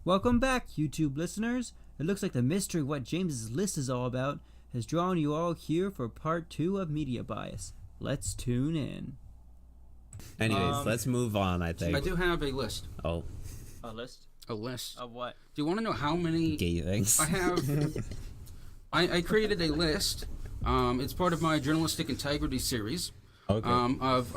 Welcome back, YouTube listeners. It looks like the mystery of what James's list is all about has drawn you all here for part 2 of Media Bias. Let's tune in. Anyways, let's move on, I think. I do have a list. Oh. A list? A list. Of what? Do you want to know how many... Gay things. I have... I created a list. It's part of my journalistic integrity series. Okay. Of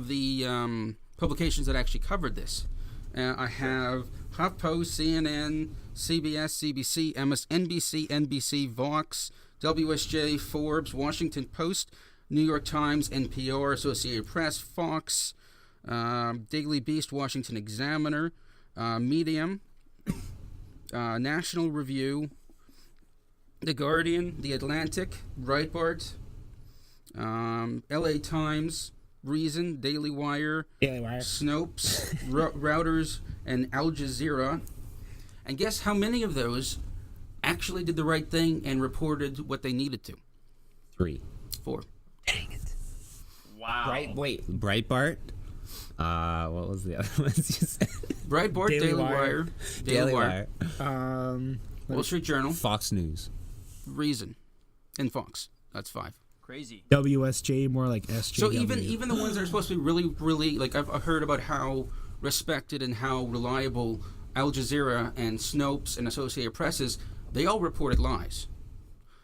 the publications that actually covered this. I have HuffPost, CNN, CBS, CBC, MSNBC, NBC, Vox, WSJ, Forbes, Washington Post, New York Times, NPR, Associated Press, Fox, Daily Beast, Washington Examiner, Medium, National Review, The Guardian, The Atlantic, Breitbart, LA Times, Reason, Daily Wire, Snopes, Reuters, and Al Jazeera. And guess how many of those actually did the right thing and reported what they needed to? 3. 4. Dang it. Wow. Breitbart. What was the other ones you said? Breitbart, Daily Wire, Daily Wire. Wall Street Journal, Fox News. Reason, and Fox. That's 5. Crazy. WSJ, more like SJW. So even the ones that are supposed to be really, like I've heard about how respected and how reliable Al Jazeera and Snopes and Associated Press is, they all reported lies.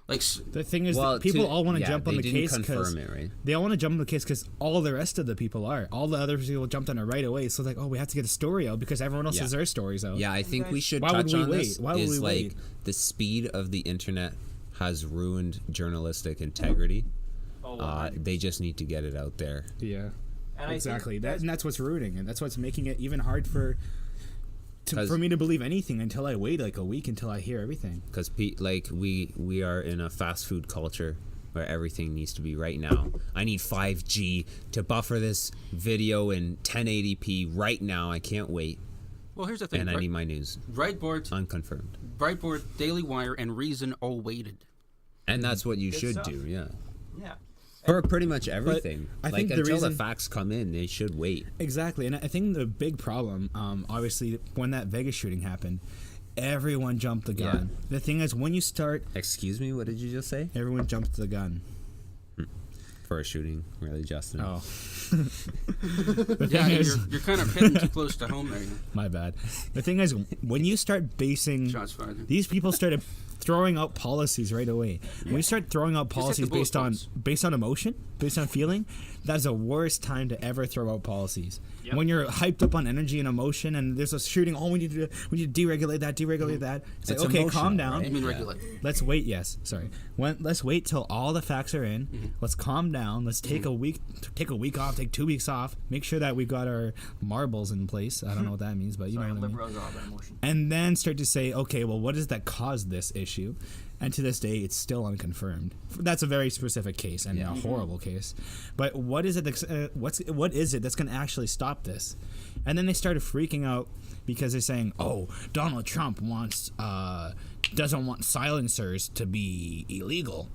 Like the thing is, that people all want to jump on the case because right? they all want to jump on the case because all the rest of the people are. All the other people jumped on it right away. So it's like, oh, we have to get a story out because everyone else has their stories out. Yeah, I think we should Why touch would we on wait? this. Why would we wait? Like the speed of the internet has ruined journalistic integrity. They just need to get it out there. Yeah, And exactly. And that's what's ruining it. That's what's making it even hard for me to believe anything until I wait like a week until I hear everything. Because we are in a fast food culture where everything needs to be right now. I need 5G to buffer this video in 1080p right now. I can't wait. Well, here's the thing. And I need my news. Breitbart, Unconfirmed. Daily Wire, and Reason all waited. And that's what you Good should stuff. do, yeah. Yeah. For pretty much everything. I think until the reason, facts come in, they should wait. Exactly, and I think the big problem, obviously, when that Vegas shooting happened, everyone jumped the gun. Yeah. The thing is, when you start... Excuse me, what did you just say? Everyone jumped the gun. For a shooting, really, Justin? Oh. Yeah, you're kind of hitting too close to home there. My bad. The thing is, when you start basing... Shots fired. These people started throwing out policies right away. When you start throwing out policies based on emotion, based on feeling, that's the worst time to ever throw out policies. Yep. When you're hyped up on energy and emotion, and there's a shooting, we need to deregulate that. It's like, okay, calm down. Right? You mean regulate? Let's wait. Yes, sorry. Let's wait till all the facts are in. Mm-hmm. Let's calm down. Let's take a week off, take 2 weeks off. Make sure that we got our marbles in place. I don't know what that means, but you know what I mean. And then start to say, okay, well, what is that caused this issue? And to this day, it's still unconfirmed. That's a very specific case and a horrible case. But what is it? What is it that's going to actually stop this? And then they started freaking out because they're saying, "Oh, Donald Trump doesn't want silencers to be illegal."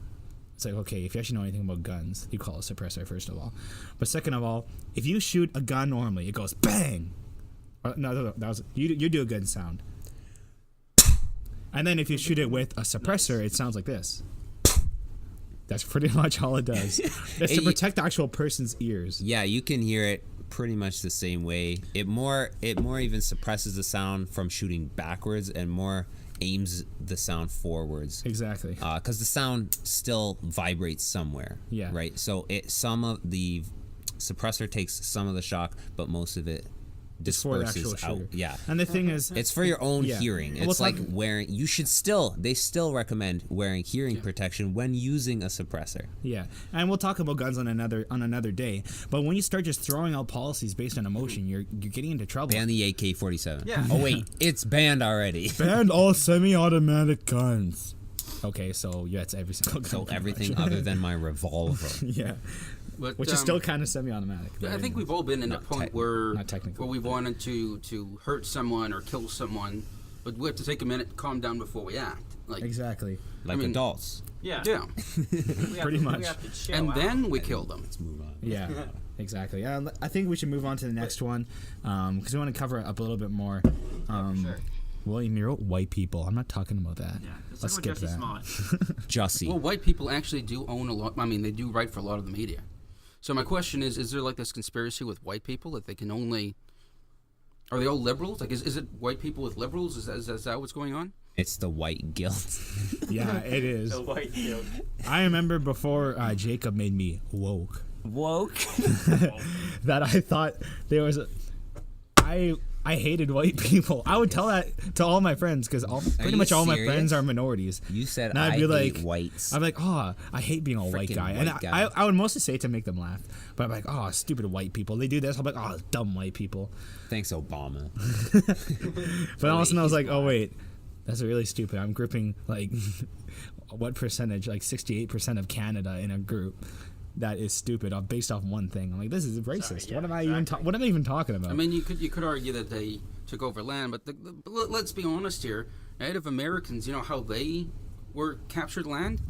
It's like, okay, if you actually know anything about guns, you call it a suppressor first of all. But second of all, if you shoot a gun normally, it goes bang. No, that was you do a gun sound. And then if you shoot it with a suppressor, it sounds like this. That's pretty much all it does. It's to protect the actual person's ears. Yeah, you can hear it pretty much the same way. It more even suppresses the sound from shooting backwards and more aims the sound forwards. Exactly. Because the sound still vibrates somewhere. Yeah. Right. So some of the suppressor takes some of the shock, but most of it disperses out. Yeah. And the thing is, it's for your own hearing. It's like wearing. They still recommend wearing hearing protection when using a suppressor. Yeah, and we'll talk about guns on another day. But when you start just throwing out policies based on emotion, you're getting into trouble. Ban the AK-47. Yeah. Oh wait, it's banned already. Ban all semi-automatic guns. Okay, so it's every single gun. So everything other than my revolver. Yeah. But, which is still kind of semi-automatic. I think we've all been in a point where we wanted to hurt someone or kill someone, but we have to take a minute, calm down before we act. Exactly. Like adults. Yeah. Pretty much. And then we kill them. Let's move on. Yeah, exactly. I think we should move on to the next one because we want to cover up a little bit more. for sure. William, you wrote white people. I'm not talking about that. Yeah, Let's skip that. Jussie. Well, white people actually do own a lot. I mean, they do write for a lot of the media. So my question is there like this conspiracy with white people that they can only... Are they all liberals? Like, is it white people with liberals? Is that what's going on? It's the white guilt. Yeah, it is. The white guilt. I remember before Jacob made me woke. Woke. That I thought there was I hated white people. I would tell that to all my friends because pretty you much all my serious? friends are minorities. You said And I I'd be hate like, whites. I'd be like, oh, I hate being a white Frickin' guy. And white guy. I would mostly say it to make them laugh. But I'm like, oh, stupid white people. They do this. I'm like, oh, dumb white people. Thanks, Obama. But all of a sudden I was like, oh, wait, that's really stupid. I'm grouping like what percentage, like 68% of Canada in a group. That is stupid. Based off one thing. I'm like, this is racist. yeah, what am I even talking about? I mean, you could argue that they took over land, but let's be honest here. Native Americans, you know how they were captured land?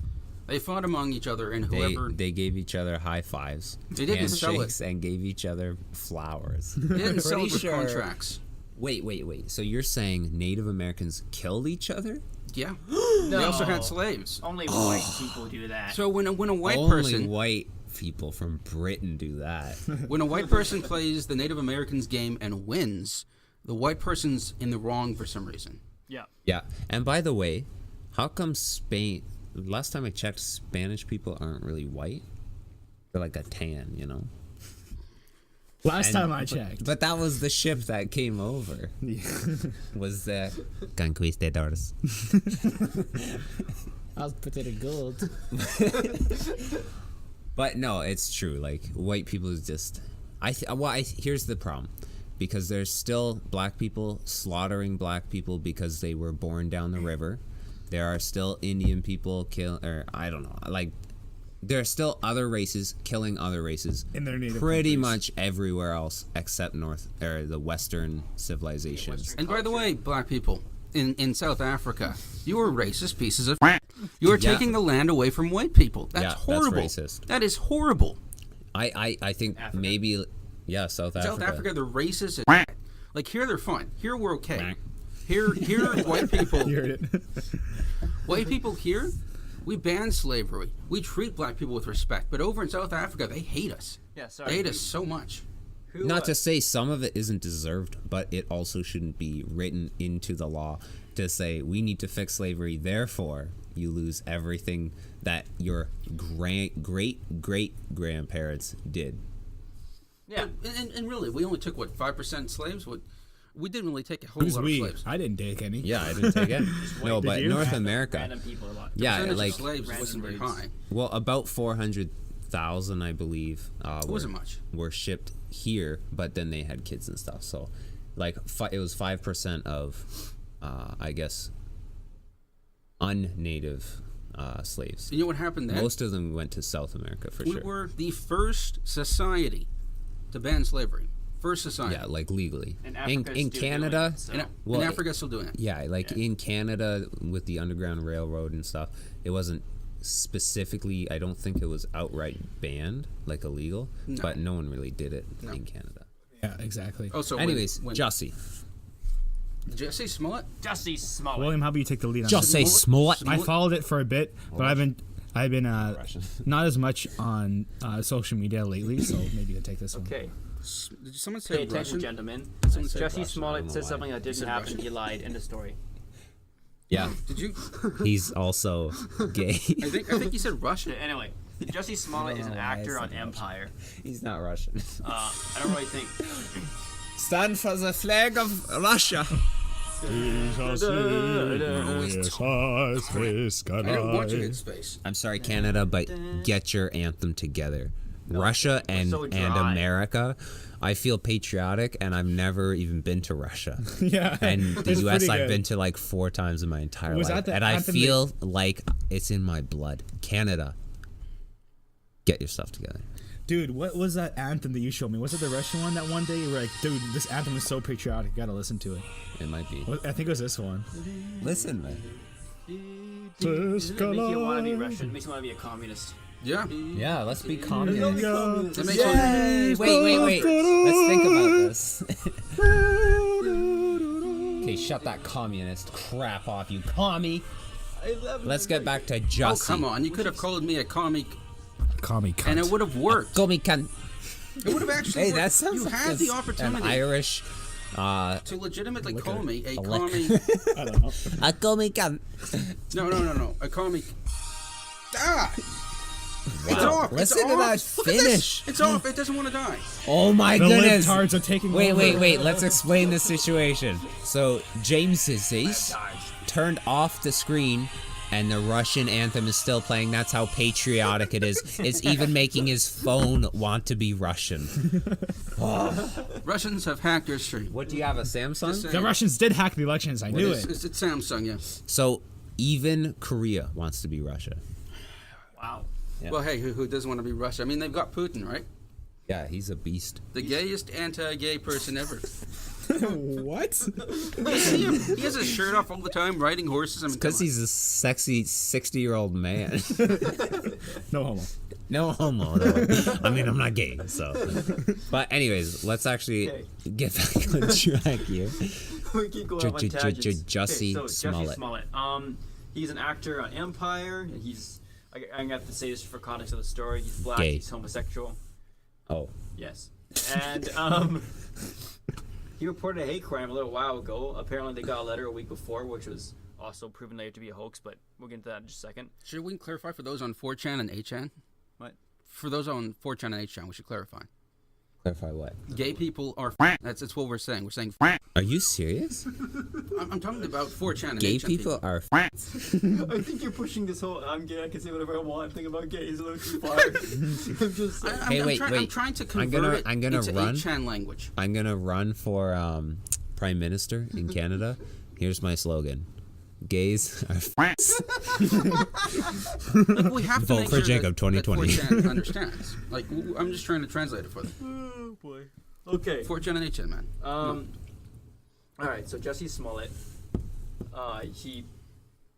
They fought among each other, and whoever... They gave each other high fives. They didn't sell it. Handshakes, and gave each other flowers. They didn't sell it with sure. contracts. Wait. So you're saying Native Americans killed each other? Yeah. No. They also had slaves. Only white people do that. So when a white Only person... white people from Britain do that. When a white person plays the Native Americans game and wins, the white person's in the wrong for some reason. Yeah. Yeah. And by the way, how come Spain... Last time I checked, Spanish people aren't really white. They're like a tan, you know? Last time I checked. But that was the ship that came over. Was the conquistadors. I was potato gold. But no, it's true. Like, white people is just... here's the problem. Because there's still black people slaughtering black people because they were born down the river. There are still Indian people I don't know. Like, there are still other races killing other races In their native pretty countries. much everywhere else except the Western civilizations. And by the way, black people in South Africa, you are racist pieces of... You are Yeah. taking the land away from white people. That's Yeah, horrible. that's racist. That is horrible. I think Africa? maybe... Yeah, South Africa. South Africa, they're racist. Like, here they're fine. Here we're okay. Here white people... You heard it. White people here, we ban slavery. We treat black people with respect. But over in South Africa, they hate us. Yeah, sorry. They hate us so much. Not to say some of it isn't deserved, but it also shouldn't be written into the law to say we need to fix slavery, therefore you lose everything that your great-great-grandparents did. Yeah. And really, we only took, 5% slaves? We didn't really take a whole Who's lot we? of slaves. I didn't take any. Yeah, I didn't take it. No, Did but you? North America. Random people a lot. Yeah, Percentage like of slaves wasn't very random high. well, about 400,000, I believe, It wasn't much. were shipped here, but then they had kids and stuff. So, like, it was 5% of, I guess, unnative slaves. You know what happened then? Most of them went to South America for We sure. were the first society to ban slavery. First society. Yeah, like legally. And In Africa's still doing Canada, it, so- In Africa, still doing it. yeah, like in Canada with the Underground Railroad and stuff, it wasn't specifically, I don't think it was outright banned, like illegal, No. but no one really did it in Canada. Yeah, exactly. Oh, so Anyways, when Jussie. did you say Smollett? Jussie Smollett. William, how about you take the lead on Just this? say Smollett. I followed it for a bit, but I've been Russian. not as much on social media lately, so maybe you can take this one. Okay. Did someone Pay say attention, Russian? gentlemen. Someone say Jussie Russian, I Smollett don't said know something that didn't said happen. Russian. He lied. End of story. Yeah, Did you? he's also gay. I think you said Russian. Anyway, Jussie Smollett is an No, I actor said on Russian. Empire. He's not Russian. I don't really think. Stand for the flag of Russia. I don't watch it in space. I'm sorry, Canada, but get your anthem together. Russia and so dry. America. I feel patriotic, and I've never even been to Russia. Yeah, And the it's U.S. pretty I've good. been to like 4 times in my entire Was life, that the and I anthem feel like it's in my blood. Canada, get your stuff together. Dude, what was that anthem that you showed me? Was it the Russian one that one day you were like, dude, this anthem is so patriotic, you gotta listen to it. It might be. I think it was this one. Listen, man. Does it make you want to be Russian? It makes you want to be a communist. Yeah. Yeah, let's be communist. That makes Yay! Wait. Let's think about this. Okay, shut that communist crap off, you commie. Let's get back to Oh, Jussie. come on. You could have called me a commie, Call me cunt. and it would have worked. Commie cunt. It would have actually Hey, worked. that sounds You like had the an opportunity Irish. to legitimately call me a commie. I don't know. A commie cunt. No. A commie. Ah! It's Wow. off. Listen it's to off. that Look at this. finish. It's off. It doesn't want to die. Oh my The goodness. libtards are taking Wait, over. Let's explain the situation. So James's ace turned off the screen, and the Russian anthem is still playing. That's how patriotic it is. It's even making his phone want to be Russian. Russians have hacked your stream. What do you have, a Samsung? The Russians did hack the elections. I knew it. It's Samsung, yes. So even Korea wants to be Russia. Wow. Yeah. Well, hey, who doesn't want to be Russia? I mean, they've got Putin, right? Yeah, he's a beast. The gayest anti-gay person ever. What? You see him? He has his shirt off all the time, riding horses. I mean, Because come on. he's a sexy 60-year-old man. No homo. No homo, though. I mean, I'm not gay, so. But anyways, let's actually get back on track here. We keep going on tangents. Jussie so Smollett. Jussie Smollett. He's an actor on Empire. And he's. I'm gonna have to say this for context of the story. He's black. Gay. He's homosexual. Oh. Yes. And he reported a hate crime a little while ago. Apparently, they got a letter a week before, which was also proven later to be a hoax. But we'll get into that in just a second. Should we clarify for those on 4chan and 8chan? What? For those on 4chan and 8chan, we should clarify. Clarify what? Gay people are. That's what we're saying. We're saying. Are you serious? I'm talking about 4chan and Gay 8chan people are. I think you're pushing this whole "I'm gay, I can say whatever I want" thing about gays a little too far. I'm just saying. Hey, wait. I'm trying to convert I'm gonna it into run. 8chan language. I'm gonna run for Prime Minister in Canada. Here's my slogan: Gays are. Like, we have to Vote make for sure Jacob, that 2020. 4chan understands. Like, I'm just trying to translate it for them. Oh boy. Okay. 4chan and 8chan, man. All right. So Jussie Smollett.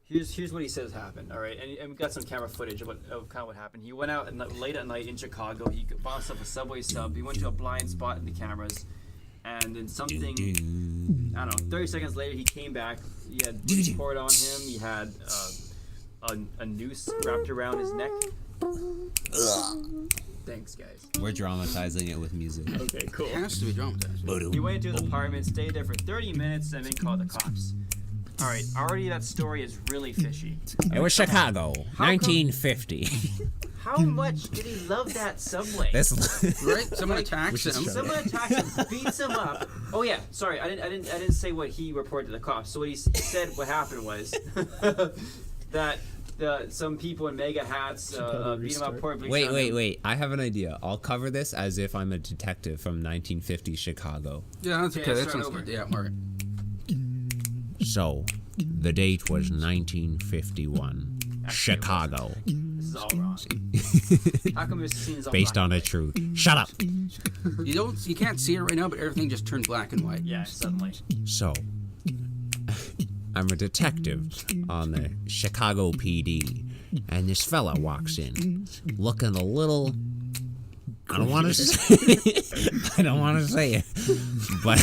Here's what he says happened. All right, and we got some camera footage of kind of what happened. He went out late at night in Chicago. He bought himself a Subway sub. He went to a blind spot in the cameras, and then something. I don't know. 30 seconds later, he came back. He had booze poured on him. He had a noose wrapped around his neck. Thanks, guys. We're dramatizing it with music. Okay, cool. It has to be dramatized. He went into his apartment, stayed there for 30 minutes, and then called the cops. All right, already that story is really fishy. It was Chicago, 1950. How much did he love that Subway? This. Right? Someone attacks him. Someone attacks him, beats him up. Oh yeah, sorry, I didn't say what he reported to the cops. So what he said, what happened was that some people in mega hats beat him up, poured bleach on him. Wait. I have an idea. I'll cover this as if I'm a detective from 1950 Chicago. Yeah, that's Okay, okay. That start sounds over. good. Yeah, all right. So, the date was 1951. Chicago. This is all wrong. How come this scene's all Based black on and a white? true. Shut up! You can't see it right now, but everything just turned black and white. Yeah, suddenly. So, I'm a detective on the Chicago PD, and this fella walks in, looking a little. I don't want to say. I don't want to say it, but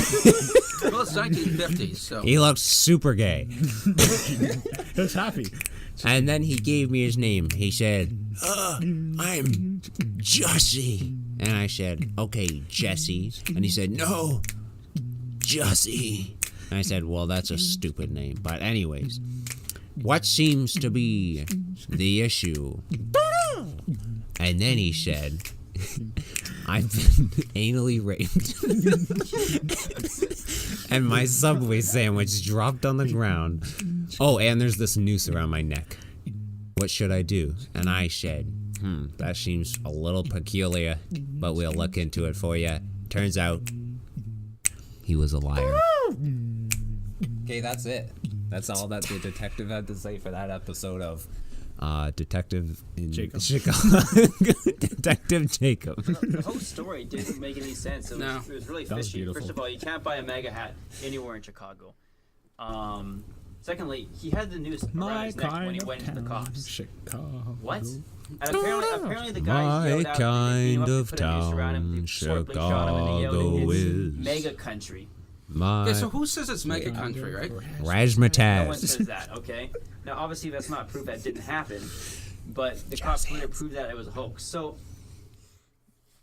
Well, it's 1950s, so. he looks super gay. He was happy. And then he gave me his name. He said, I'm Jussie. And I said, okay, Jesse. And he said, no, Jussie. And I said, well, that's a stupid name. But anyways, what seems to be the issue? And then he said, I've been anally raped. And my Subway sandwich dropped on the ground. Oh, and there's this noose around my neck. What should I do? And I said, that seems a little peculiar, but we'll look into it for you. Turns out, he was a liar. Okay, that's it. That's all that the detective had to say for that episode of Detective in Jacob. Chicago. Detective Jacob. The whole story didn't make any sense. It was, No. it was really That was fishy. beautiful. First of all, you can't buy a mega hat anywhere in Chicago. Secondly, he had the news around My his neck when kind he of went into the town, cops. Chicago. What? And apparently the guy My yelled out, kind they beat him up, of they put a noose around him, town, they poured bleach on him, and they yelled, Chicago "It's is." mega country. Okay, so who says it's mega country, right? No one Razzmatazz. says that, okay? Now, obviously, that's not proof that didn't happen, but the cops later proved that it was a hoax. So,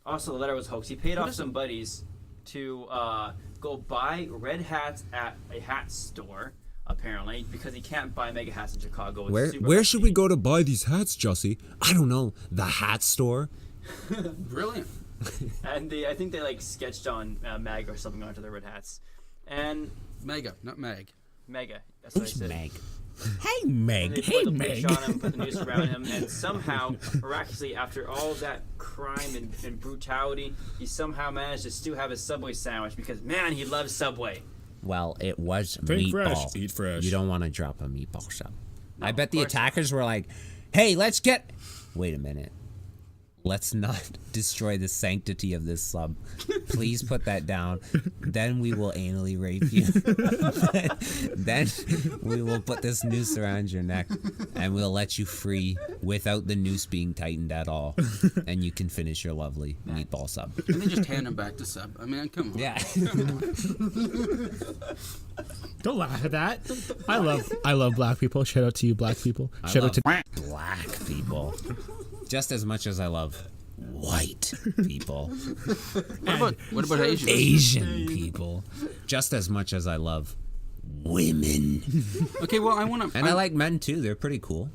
also, the letter was a hoax. He paid off some buddies to go buy red hats at a hat store, apparently, because he can't buy mega hats in Chicago. It's super Where should we messy. go to buy these hats, Jussie? I don't know. The hat store? Brilliant. And I think they, like, sketched on Mag or something onto their red hats. And Mega, not Meg. Mega, that's what I Who's said. Meg? Hey, And Meg. they Hey, put the bleach Meg. on him, put the noose around him, and somehow, miraculously, after all that crime and brutality, he somehow managed to still have his Subway sandwich because, man, he loves Subway. Well, it was Think meatball. fresh, eat fresh. You don't want to drop a meatball sub. No, I bet of the course not. attackers were like, hey, let's get... Wait a minute. Let's not destroy the sanctity of this sub. Please put that down. Then we will anally rape you. Then we will put this noose around your neck and we'll let you free without the noose being tightened at all. And you can finish your lovely meatball sub. And then just hand him back to Sub. I mean, come on. Yeah. Don't laugh at that. I love black people. Shout out to you, black people. I Shout love out to black people. Just as much as I love white people. What about Asians? Asian people. Just as much as I love women. Okay, well, I want to. And I like men too. They're pretty cool.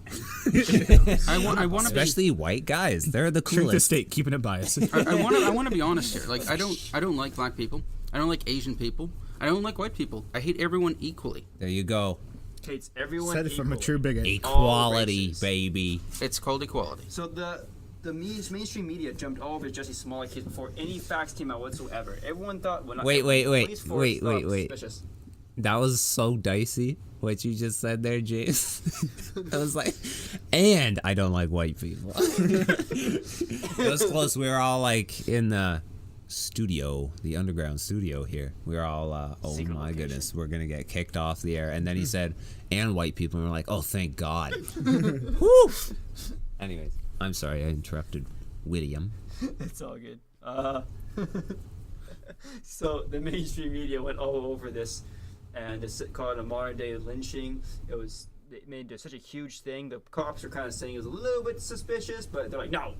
I want to be. Especially white guys. They're the Shrink the coolest. state, keeping it biased. I want to be honest here. Like, I don't like black people. I don't like Asian people. I don't like white people. I hate everyone equally. There you go. Hates everyone Said it from a equally. true bigot. Equality, races. baby. It's called equality. So the mainstream media jumped all over Jesse Smollett case before any facts came out whatsoever. Everyone thought... Well, not Wait, everyone, wait, police wait, force wait, thought wait. suspicious. That was so dicey, what you just said there, James. I was like, and I don't like white people. It was close. We were all like in the studio, the underground studio here. We were all, oh Secret my location. goodness, we're going to get kicked off the air. And then he said, and white people. And we're like, oh, thank God. Woo! Anyways, I'm sorry I interrupted William. It's all good. So the mainstream media went all over this, and it's called a modern day lynching. It made it such a huge thing. The cops were kind of saying it was a little bit suspicious, but they're like, no,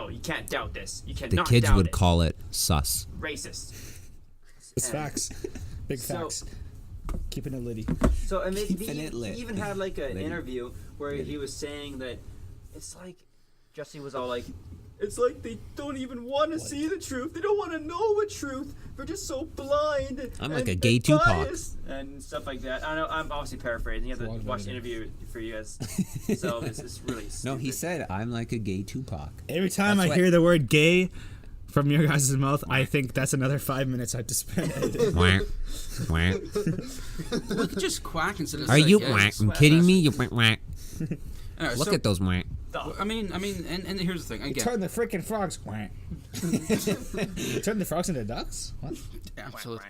you can't doubt this. You The cannot kids doubt would it. call it sus. Racist. It's And- facts. Big So- facts. Keeping it litty. So and Keeping it lit. he even had like an Litty. interview where he was saying that it's like Jesse was all like, it's like they don't even want to see the truth. They don't want to know the truth. They're just so blind. I'm like and- a gay and Tupac. biased," and stuff like that. I know I'm obviously paraphrasing. You have It's a lot to of watch the editing. interview for you guys. So it's really No, he stupid. said, I'm like a gay Tupac. Every time That's I what- hear the word gay from your guys' mouth, I think that's another 5 minutes I have to spend editing. Whack, whack. We could just quack instead of Are say you gay. whack? Sweat kidding master. me? You whack, whack. Alright, Look so- at those whack. I mean, and here's the thing. Again, Turn the freaking frogs. Quack. Turn the frogs into ducks? What? absolutely.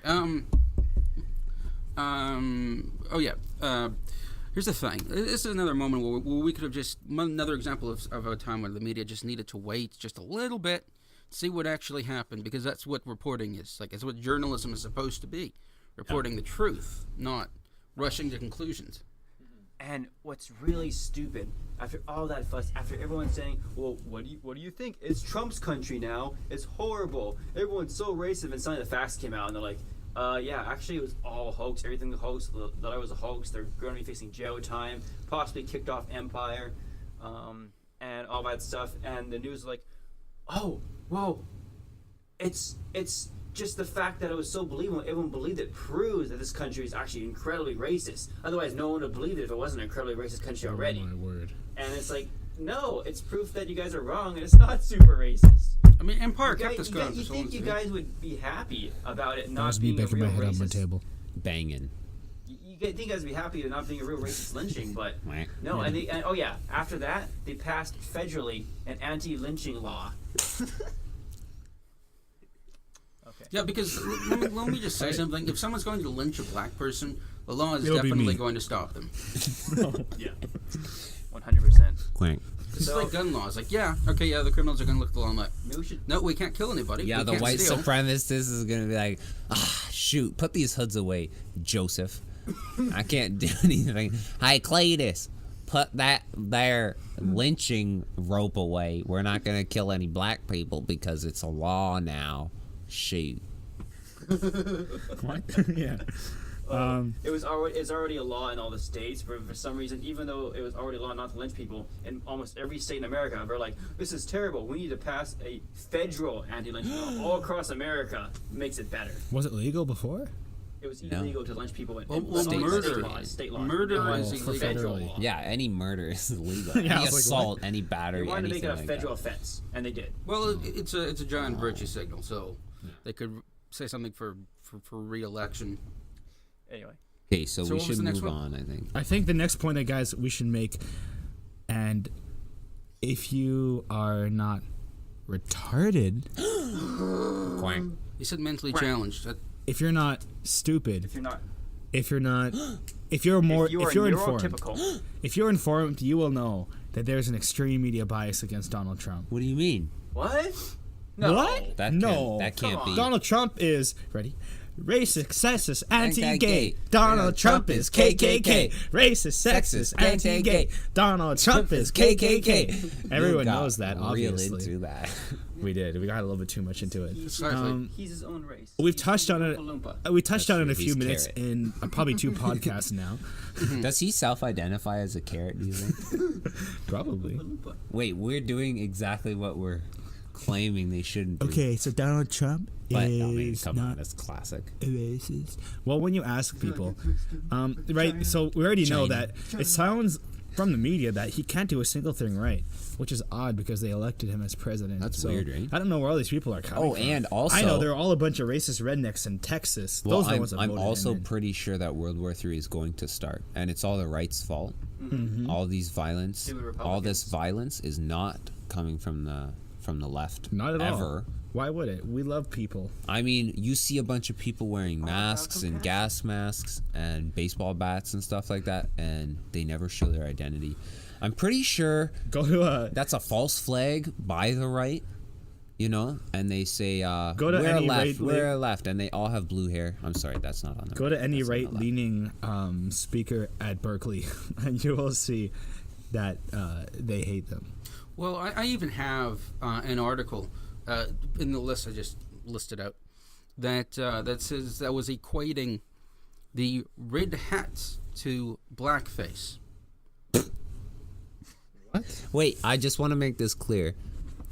Oh yeah. Here's the thing. This is another moment where we could have just another example of a time when the media just needed to wait just a little bit, see what actually happened, because that's what reporting is. Like, it's what journalism is supposed to be, reporting the truth, not rushing to conclusions. And what's really stupid, after all that fuss, after everyone saying, well, what do you think? It's Trump's country now. It's horrible. Everyone's so racist, and suddenly the facts came out, and they're like, yeah, actually it was all a hoax. Everything was a hoax. The letter was a hoax. They're going to be facing jail time, possibly kicked off Empire, and all that stuff. And the news was like, oh, whoa, it's just the fact that it was so believable, everyone believed it, proves that this country is actually incredibly racist. Otherwise, no one would believe it if it wasn't an incredibly racist country already. Oh, my word. And it's like, no, it's proof that you guys are wrong, and it's not super racist. I mean, Empire You, kept guys, this you, going. guys, you for so think long, you too. guys would be happy about it That not was me being a banging my real head on my racist? table. Banging. You think you guys would be happy with not being a real racist lynching, but Whack. no. And oh yeah, after that, they passed federally an anti-lynching law. Okay. Yeah, because let me just say something. If someone's going to lynch a black person, the law is It'll be definitely me. going to stop them. Yeah. 100%. Quack. It's like gun laws. Like, yeah, okay, yeah, the criminals are going to look at the law and like, Maybe we should. no, we can't kill anybody. Yeah, we the can't white steal. supremacist is gonna be like, shoot, put these hoods away, Joseph. I can't do anything. Hey, Cletus, put that there lynching rope away. We're not gonna kill any black people because it's a law now. Shoot. What? Yeah. It's already a law in all the states, but for some reason, even though it was already a law not to lynch people, in almost every state in America, they're like, this is terrible. We need to pass a federal anti-lynching law all across America. Makes it better. Was it legal before? It was illegal to lynch people in Well, state murder. state law. Murder No, is it's illegal. federal Federally. law. Yeah, any murder is illegal. Yeah, I Any was like, assault, They any battery, wanted to make anything it a like federal that. offense, and they did. Well, it's a giant virtue signal, so they could say something for re-election. Anyway. Okay, so So we what was should the next move one? on, I think. I think the next point that, guys, we should make, and if you are not retarded, Quack. You said mentally challenged. That, if you're not stupid, If you're not, if you're informed, neurotypical, if you're informed, you will know that there's an extreme media bias against Donald Trump. What do you mean? what? No. What? That No. can't Come be. Donald Trump is ready. Racist, sexist, anti-gay. Anti-gay. Donald Trump is KKK. Racist, sexist, anti-gay. Donald Trump is KKK. Everyone You got knows that, real obviously. into that. We did. We got a little bit too much into it. precisely. He's his own race. We've He's touched on it. Oompa Loompa. We touched on it in a true. few He's minutes carrot. in probably 2 podcasts now. Does he self-identify as a carrot, do you think? Probably. Wait, we're doing exactly what we're claiming they shouldn't do. Okay, so Donald Trump But, is I mean, come on, not that's classic. a racist. Well, when you ask people, right? So we already know China. that it sounds from the media that he can't do a single thing right, which is odd because they elected him as president. That's So weird, right? I don't know where all these people are coming Oh, from. and also... I know they're all a bunch of racist rednecks in Texas. Well, Those are the ones that I'm voted also him in. pretty sure that World War III is going to start, and it's all the right's fault. All these violence, Stupid all this Republicans. violence is not coming from the left. Not at ever. all. Why would it? We love people. I mean, you see a bunch of people wearing masks and gas masks and baseball bats and stuff like that, and they never show their identity. I'm pretty sure Go to a that's a false flag by the right, you know, and they say, to we're any left, right- we're left, and they all have blue hair. I'm sorry, that's not on them. Go to any That's not allowed. right-leaning speaker at Berkeley, and you will see that they hate them. Well, I even have an article in the list I just listed out that says that was equating the red hats to blackface. Wait, I just want to make this clear.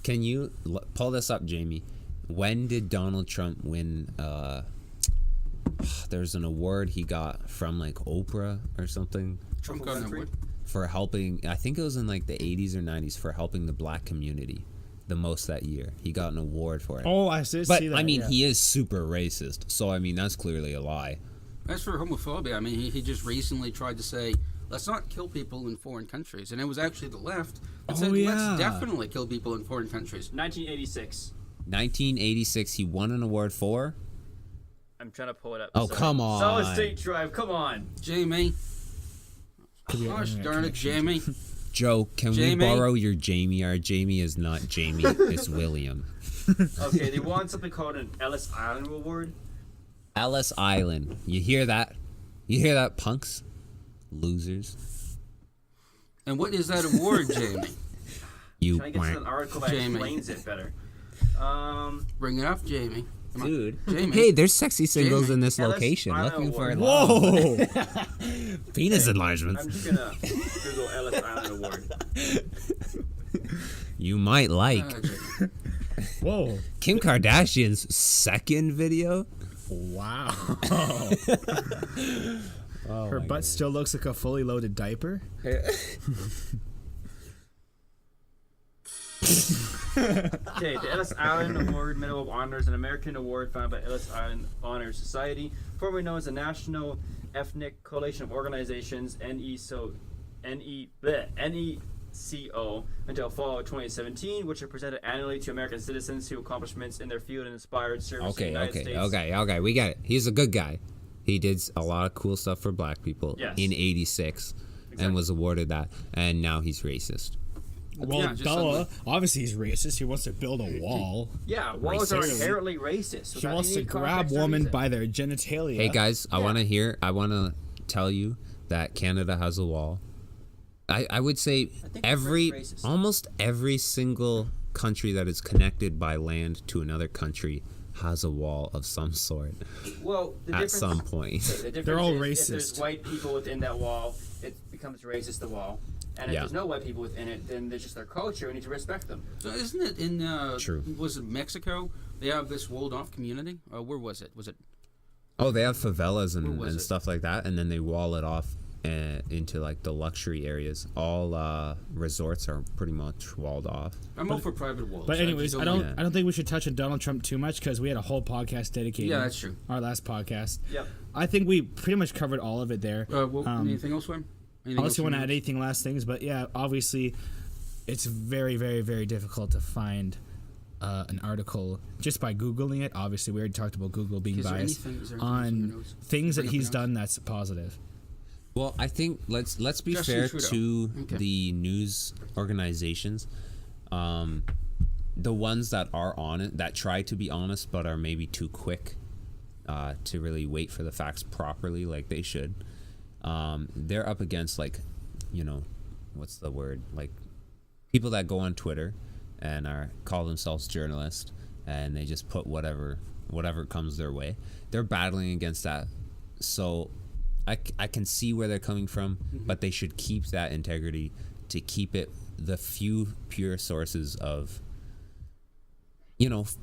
Can you pull this up, Jamie? When did Donald Trump win? There's an award he got from like Oprah or something Trump got an award. for helping. I think it was in like the 80s or 90s for helping the black community the most that year. He got an award for it. Oh, I did But see that. I mean, yeah. he is super racist, so I mean that's clearly a lie. As for homophobia, I mean, he just recently tried to say, let's not kill people in foreign countries. And it was actually the left that said, yeah. let's definitely kill people in foreign countries. 1986. 1986, he won an award for. I'm trying to pull it up. Oh, come on. Solid State Drive. Come on. Jamie. Could be an Gosh internet darn it, connection. Jamie. Joe, can Jamie? we borrow your Jamie? Our Jamie is not Jamie, it's William. Okay, they won something called an Ellis Island Award. Ellis Island. You hear that? You hear that, punks? Losers. And what is that award, Jamie? You Can I get to an article that Jamie. explains it better? Bring it up, Jamie. Come on. Dude. Jamie. Hey, there's sexy singles Jamie. in this Ellis location. Island Looking for Award. Whoa! penis I'm enlargements. just gonna Google Ellis Island Award. You might like Jamie. Whoa! Kim Kardashian's second video. Wow! Oh Her my butt still looks like a fully loaded diaper. Okay, the Ellis Island Award Medal of Honor is an American award founded by Ellis Island Honor Society, formerly known as the National Ethnic Coalition of Organizations, NECO, until fall of 2017, which are presented annually to American citizens whose accomplishments in their field and inspired service in the United States. Okay. We get it. He's a good guy. He did a lot of cool stuff for black people Yes. in '86. and was awarded that, and now he's racist. Well, Yeah, just duh. suddenly- Obviously, he's racist. He wants to build a wall. Yeah, walls are Racist. inherently racist. He without wants to any grab context or women reason. by their genitalia. Hey guys, I Yeah. want to tell you that Canada has a wall. I would say think it's very racist. almost every single country that is connected by land to another country has a wall of some sort Well, the at difference, some point. the difference They're all is if there's racist. white people within that wall, it becomes racist, the wall. And if Yeah. there's no white people within it, then there's just their culture. We need to respect them. So isn't it in True. Was it Mexico? They have this walled off community. Where was it? Was it? Oh, they have favelas Where was and it? stuff like that, and then they wall it off into like the luxury areas. All resorts are pretty much walled off. I'm all for private walls. But anyways, just I don't. Yeah. I don't think we should touch on Donald Trump too much because we had a whole podcast dedicated. Yeah, that's true. Our last podcast. Yep. I think we pretty much covered all of it there. Anything else, Wim? Anything Unless else you want to from add anything last things, but yeah, obviously, it's very, very, very difficult to find an article just by googling it. Obviously, we already talked about Google being Is there biased anything- is there anything else in your on notes? things that Bring up he's your done that's positive. Well, I think let's be Justin fair Trudeau. to Okay. the news organizations. The ones that are on it, that try to be honest but are maybe too quick to really wait for the facts properly like they should. They're up against what's the word? Like people that go on Twitter and call themselves journalists and they just put whatever comes their way. They're battling against that. So I can see where they're coming from, but they should keep that integrity to keep it the few pure sources of,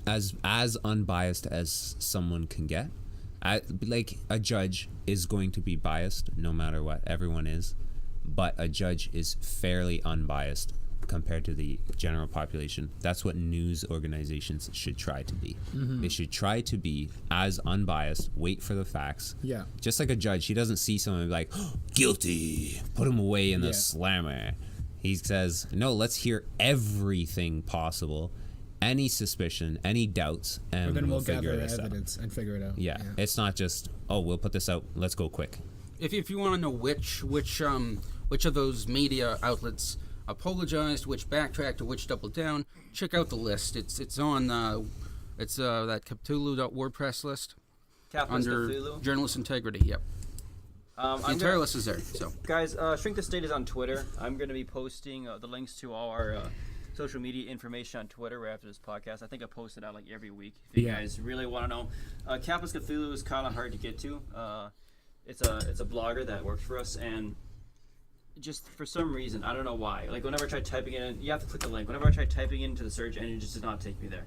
as unbiased as someone can get. Like a judge is going to be biased no matter what. Everyone is. But a judge is fairly unbiased compared to the general population. That's what news organizations should try to be. They should try to be as unbiased, wait for the facts. Yeah. Just like a judge, he doesn't see someone and be like, oh, guilty, put him away in the Yeah. slammer. He says, no, let's hear everything possible, any suspicion, any doubts, and And then we'll figure gather this out. evidence and figure it out. Yeah, it's not just, oh, we'll put this out, let's go quick. If you want to know which of those media outlets apologized, which backtracked, or which doubled down, check out the list. It's on that Cthulhu.wordpress list Capitalist under Cthulhu. journalist integrity. Yep, the entire list is there. So Guys, Shrink the State is on Twitter. I'm going to be posting the links to all our social media information on Twitter right after this podcast. I think I post it out like every week. If you Yeah. guys really want to know. Capitalist Cthulhu is kind of hard to get to. It's a blogger that works for us, and just for some reason, I don't know why. Like whenever I try typing it in, you have to click the link. Whenever I try typing it into the search engine, it just does not take me there.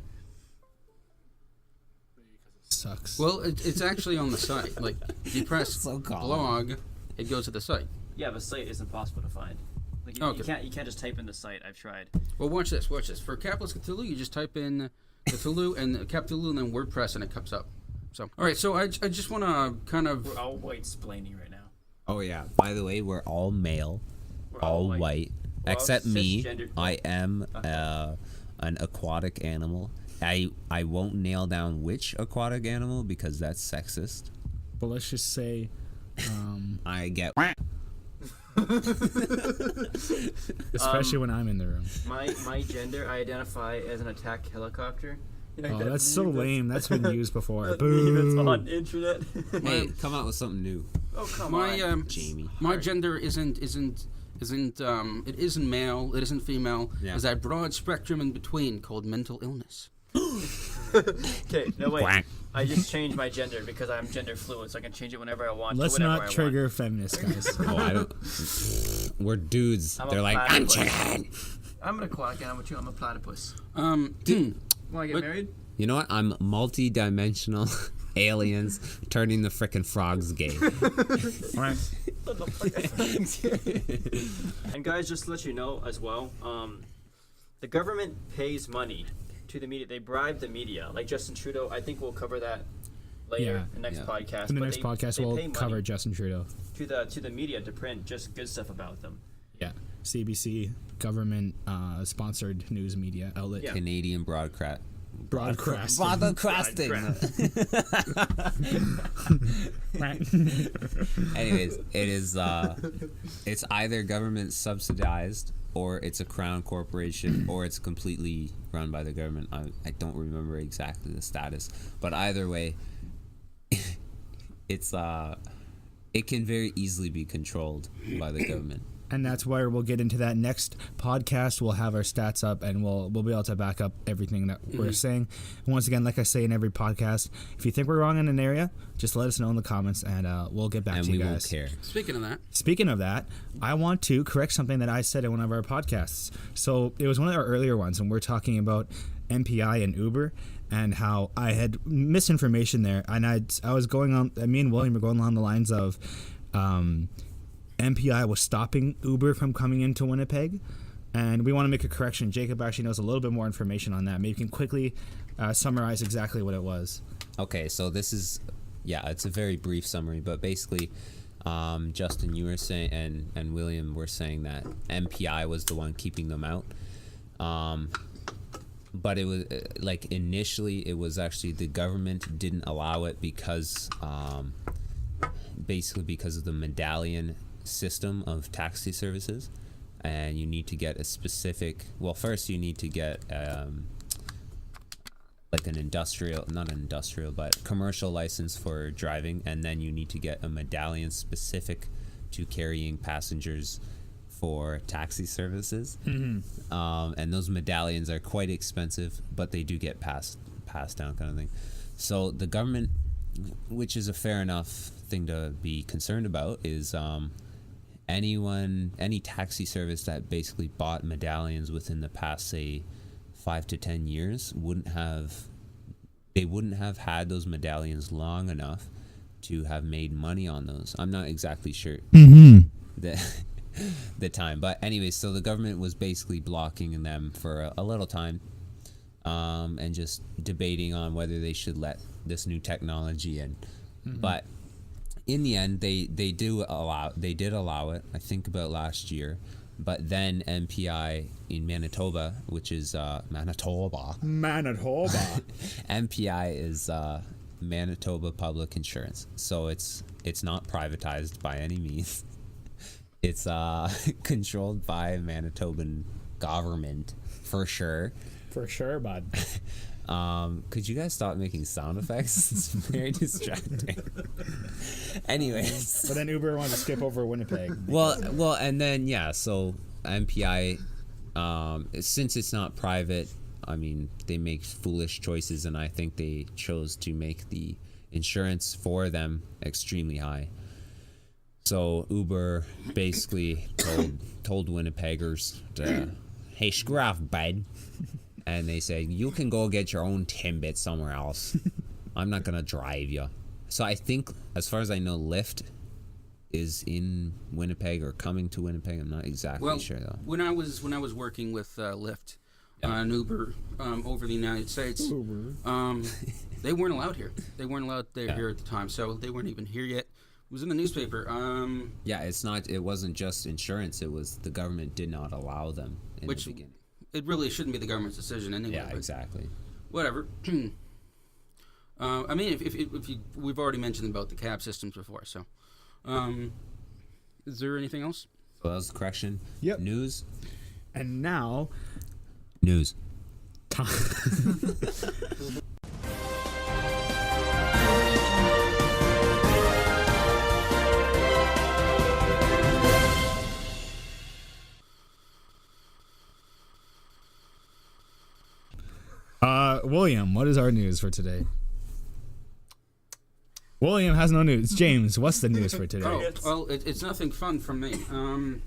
Sucks. well, it's actually on the site. Like if you press So common. blog, it goes to the site. Yeah, the site is impossible to find. Like you, Okay. you can't just type in the site. I've tried. Well, watch this. For Capitalist Cthulhu, you just type in Cthulhu and Cthulhu and then WordPress, and it comes up. So, all right. So I just want to kind of We're all white splaining right now. Oh, yeah. By the way, we're all male, We're all white, We're all except me. cisgendered. I am an aquatic animal. I won't nail down which aquatic animal because that's sexist. But let's just say, I get especially when I'm in the room. My gender, I identify as an attack helicopter. You know, Oh, that that's so meme lame. That's been used before. That meme that's Boo. on internet. hey, come out with something new, Oh come my on. Jamie. my gender isn't it isn't male, it isn't female. Yeah. There's that broad spectrum in between called mental illness. Okay, no wait. Quack. I just changed my gender because I'm gender fluid, so I can change it whenever I want. Let's to whatever not I trigger feminists, guys. Oh, I don't. We're dudes. I'm a They're like, I'm platypus. chicken. Want. I'm an aquatic animal too. I'm a platypus. Um, Want to get But- married? You know what? I'm multi-dimensional aliens turning the frickin' frogs gay. And guys, just to let you know as well, the government pays money to the media. They bribe the media. Like Justin Trudeau, I think we'll cover that later Yeah. in the next Yeah. podcast. In the but next podcast, they we'll pay cover money Justin Trudeau. to the media to print just good stuff about them. Yeah. CBC, government sponsored news media outlet. Yeah. Canadian broadcast Broadcasting. Anyways, it is it's either government subsidized or it's a crown corporation or it's completely run by the government. I don't remember exactly the status, but either way, it's it can very easily be controlled by the government. And that's where we'll get into that next podcast. We'll have our stats up, and we'll be able to back up everything that we're saying. And once again, like I say in every podcast, if you think we're wrong in an area, just let us know in the comments, and we'll get back to you guys. And we won't care. Speaking of that, I want to correct something that I said in one of our podcasts. So it was one of our earlier ones, and we're talking about MPI and Uber, and how I had misinformation there. And I was going on, me and William were going along the lines of MPI was stopping Uber from coming into Winnipeg, and we want to make a correction. Jacob actually knows a little bit more information on that. Maybe you can quickly summarize exactly what it was. Okay, so this is, it's a very brief summary, but basically, Justin, you were saying, and William were saying that MPI was the one keeping them out. But it was, like, initially, it was actually the government didn't allow it because, basically because of the medallion system of taxi services, and you need to get a specific, first you need to get like an commercial license for driving, and then you need to get a medallion specific to carrying passengers for taxi services. And those medallions are quite expensive, but they do get passed down, kind of thing. So the government, which is a fair enough thing to be concerned about, is any taxi service that basically bought medallions within the past, say, 5 to 10 years wouldn't have had those medallions long enough to have made money on those. I'm not exactly sure the time, but anyway, so the government was basically blocking them for a little time, and just debating on whether they should let this new technology in. But in the end, they did allow it, I think about last year. But then MPI in Manitoba, which is Manitoba. MPI is Manitoba Public Insurance, so it's not privatized by any means. It's controlled by Manitoban government for sure. For sure, bud. Could you guys stop making sound effects? It's very distracting. Anyways. But then Uber wanted to skip over Winnipeg. Well, and then, so MPI, since it's not private, I mean, they make foolish choices, and I think they chose to make the insurance for them extremely high. So Uber basically told Winnipeggers to, hey, screw off, bud. And they said, you can go get your own Timbit somewhere else. I'm not going to drive you. So I think, as far as I know, Lyft is in Winnipeg or coming to Winnipeg. I'm not exactly sure, though. When I was working with Lyft and Uber over the United States, they weren't allowed here. They weren't allowed here at the time, so they weren't even here yet. It was in the newspaper. It wasn't just insurance. It was the government did not allow them in the beginning. It really shouldn't be the government's decision anyway. Yeah, exactly. Whatever. I mean, if we've already mentioned about the cab systems before, so is there anything else? So that was the correction. Yep. News. And now, news. William, what is our news for today? William has no news. James, what's the news for today? Well, it's nothing fun from me. I'm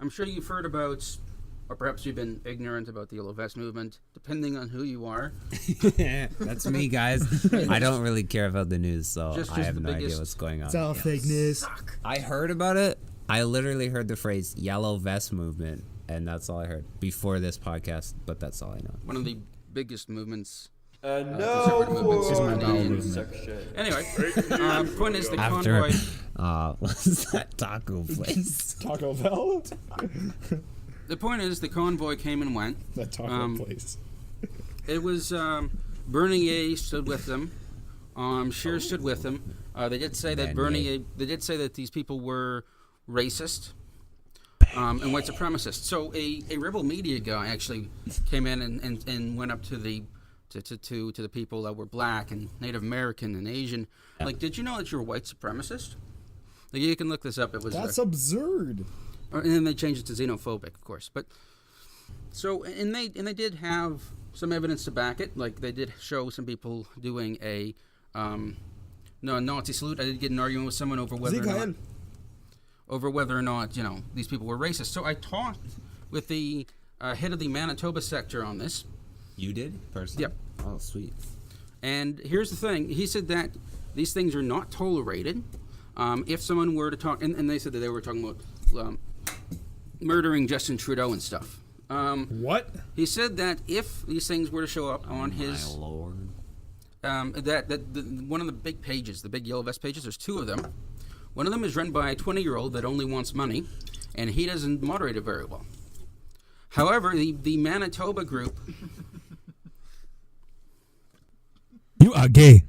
sure you've heard about, or perhaps you've been ignorant about the Yellow Vest movement, depending on who you are. That's me, guys. I don't really care about the news, so I have no idea what's going on. It's all fake news. I heard about it. I literally heard the phrase Yellow Vest movement, and that's all I heard before this podcast, but that's all I know. One of the biggest movements. No movements. Anyway, point is the convoy. What's that taco place? Taco Bell? The point is the convoy came and went. That taco place. It was Bernier stood with them. Scheer stood with them. They did say that Bernier. They did say that these people were racist and white supremacists. So a rebel media guy actually came in and went up to the people that were black and Native American and Asian. Yeah. Like, did you know that you're a white supremacist? Like, you can look this up. It was that's absurd. And then they changed it to xenophobic, of course. But so and they did have some evidence to back it. Like, they did show some people doing a Nazi salute. I did get an argument with someone over whether or not these people were racist. So I talked with the head of the Manitoba sector on this. You did personally? Yep. Oh, sweet. And here's the thing: he said that these things are not tolerated. If someone were to talk, and they said that they were talking about murdering Justin Trudeau and stuff. What? He said that if these things were to show up on his, my lord, one of the big pages, the big yellow vest pages, there's two of them. One of them is run by a 20-year-old that only wants money, and he doesn't moderate it very well. However, the Manitoba group. You are gay.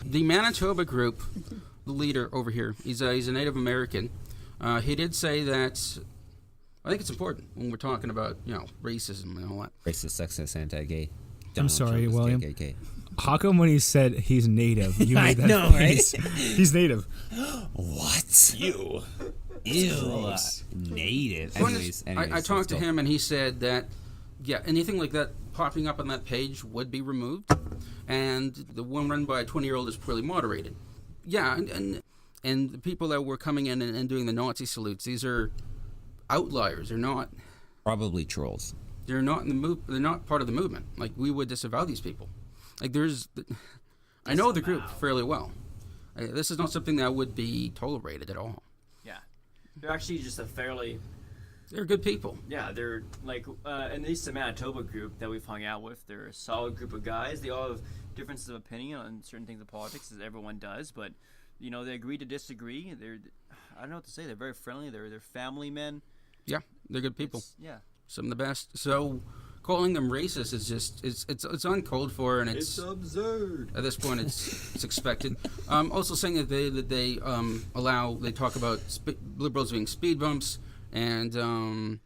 The Manitoba group, the leader over here, he's a Native American. He did say that. I think it's important when we're talking about racism and all that. Racist, sexist, anti-gay. I'm sorry, William. KKK. How come when he said he's native, you I made that know, face? right? He's native. What? You. Ew. Native. Anyways, I talked to him and he said that, anything like that popping up on that page would be removed, and the one run by a 20-year-old is poorly moderated. Yeah, and the people that were coming in and doing the Nazi salutes, these are outliers. They're not probably trolls. They're not in the They're not part of the movement. Like, we would disavow these people. Like, I know the group fairly well. This is not something that would be tolerated at all. Yeah, they're actually just They're good people. Yeah, they're like, at least the Manitoba group that we've hung out with, they're a solid group of guys. They all have differences of opinion on certain things of politics, as everyone does, but they agree to disagree. I don't know what to say. They're very friendly. They're family men. Yeah, they're good people. Yeah, some of the best. So calling them racist is just it's uncalled for, and it's absurd. At this point, it's expected. Also saying that they talk about liberals being speed bumps and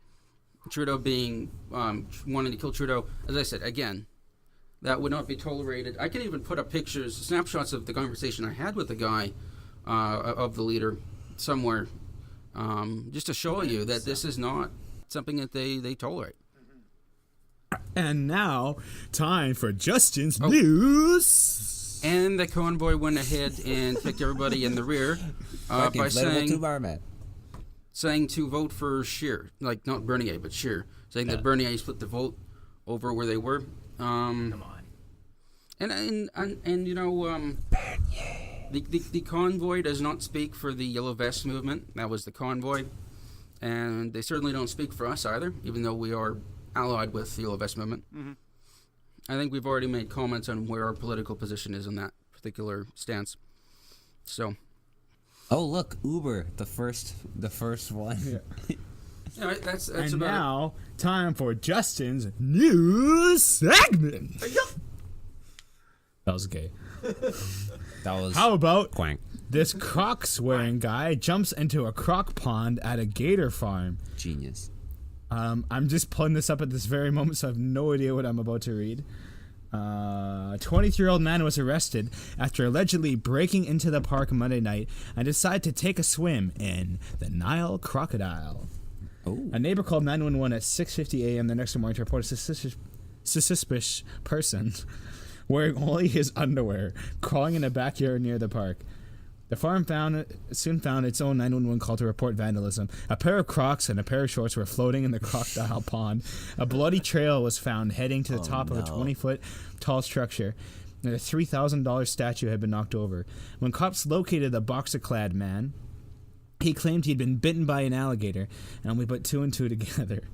Trudeau being wanting to kill Trudeau. As I said, again, that would not be tolerated. I can even put up pictures, snapshots of the conversation I had with the guy, of the leader, somewhere, just to show you that this is not something that they tolerate. And now, time for Justin's news. And the convoy went ahead and kicked everybody in the rear by saying to vote for Scheer, like not Bernier, but Scheer, saying that Bernier split the vote over where they were. Come on. And the convoy does not speak for the Yellow Vest movement. That was the convoy, and they certainly don't speak for us either, even though we are allied with the Yellow Vest movement. Mm-hmm. I think we've already made comments on where our political position is on that particular stance. So, oh look, Uber, the first one. Yeah. Yeah, that's and about now, time for Justin's news segment. That was gay. That was. How about quank. This Crocs-wearing guy jumps into a croc pond at a gator farm? Genius. I'm just pulling this up at this very moment, so I have no idea what I'm about to read. A 23-year-old man was arrested after allegedly breaking into the park Monday night and decided to take a swim in the Nile crocodile. Oh. A neighbor called 911 at 6:50 a.m. the next morning to report a suspicious person wearing only his underwear crawling in a backyard near the park. The farm soon found its own 911 call to report vandalism. A pair of Crocs and a pair of shorts were floating in the crocodile pond. A bloody trail was found heading to the top of a 20-foot tall structure, and a $3,000 statue had been knocked over. When cops located the boxer-clad man, he claimed he'd been bitten by an alligator, and we put two and two together.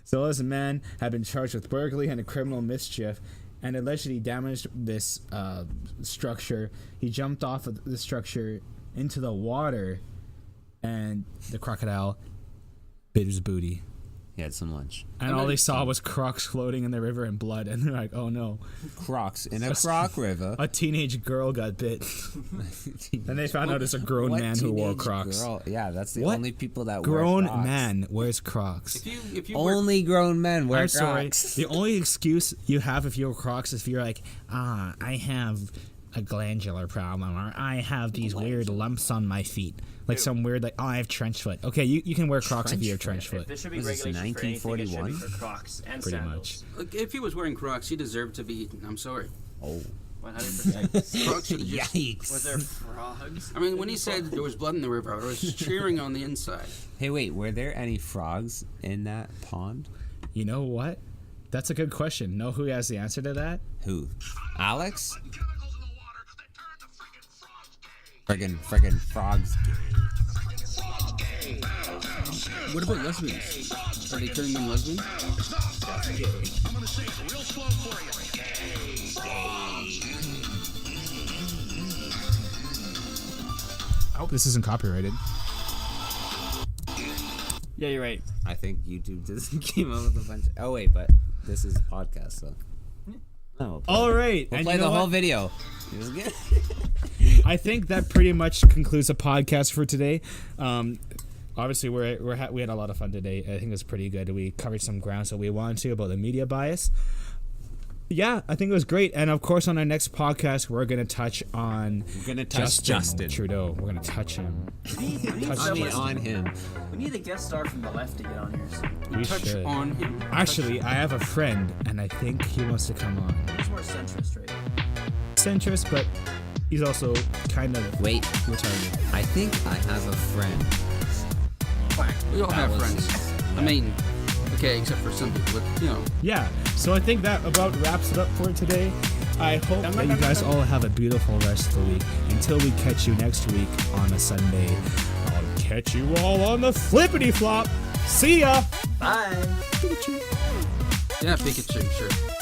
So as a man had been charged with burglary and a criminal mischief, and allegedly damaged this structure. He jumped off of the structure into the water, and the crocodile bit his booty. He had some lunch. And all they saw was crocs floating in the river in blood, and they're like, "Oh no, Crocs in a croc river. a teenage girl got bit." Then they found out it's a grown What man who wore teenage Crocs. girl? Yeah, that's the What only people that Grown wear Crocs. man wears Crocs. If you Only grown men wear I'm sorry. Crocs. The only excuse you have if you wear Crocs is if you're like, I have a glandular problem, or I have these weird lumps on my feet. Like some weird, like, I have trench foot. Okay, you can wear Crocs if you have trench foot. There should be Was this regulations for anything. It should be 1941? for Crocs and Pretty sandals. Look, if he was wearing Crocs, he deserved to be eaten. I'm sorry. Oh, 100%. Crocs should just, yikes! Was there frogs? I mean, when he said there was blood in the river, I was cheering on the inside. Hey, wait, were there any frogs in that pond? You know what? That's a good question. Know who has the answer to that? Who? Alex? Chemicals in the water that turn the friggin' frogs gay. Friggin' frogs. Frogs gay. What about lesbians? Are they turning them lesbians? I'm gonna say it real slow for you. I hope this isn't copyrighted. Yeah, you're right. I think YouTube just came up with a bunch. Oh wait, but this is a podcast, so. Oh, All right, we'll and play you know the whole what? video. It was good. I think that pretty much concludes the podcast for today. Obviously, we had a lot of fun today. I think it was pretty good. We covered some ground that we wanted to about the media bias. Yeah, I think it was great. And of course, on our next podcast, we're gonna touch on Justin Trudeau. We're gonna touch him. I mean, on him. We need a guest star from the left to get on here. So. We Touch should. on him. Actually, I have a friend, and I think he wants to come on. He's more centrist, right? Centrist, but he's also kind of Wait, retarded. I think I have a friend. We all That have was- friends. I mean, okay, except for some people, but, you know. Yeah, so I think that about wraps it up for today. I hope that you guys all have a beautiful rest of the week. Until we catch you next week on a Sunday, I'll catch you all on the flippity flop. See ya! Bye. Yeah, Pikachu, sure.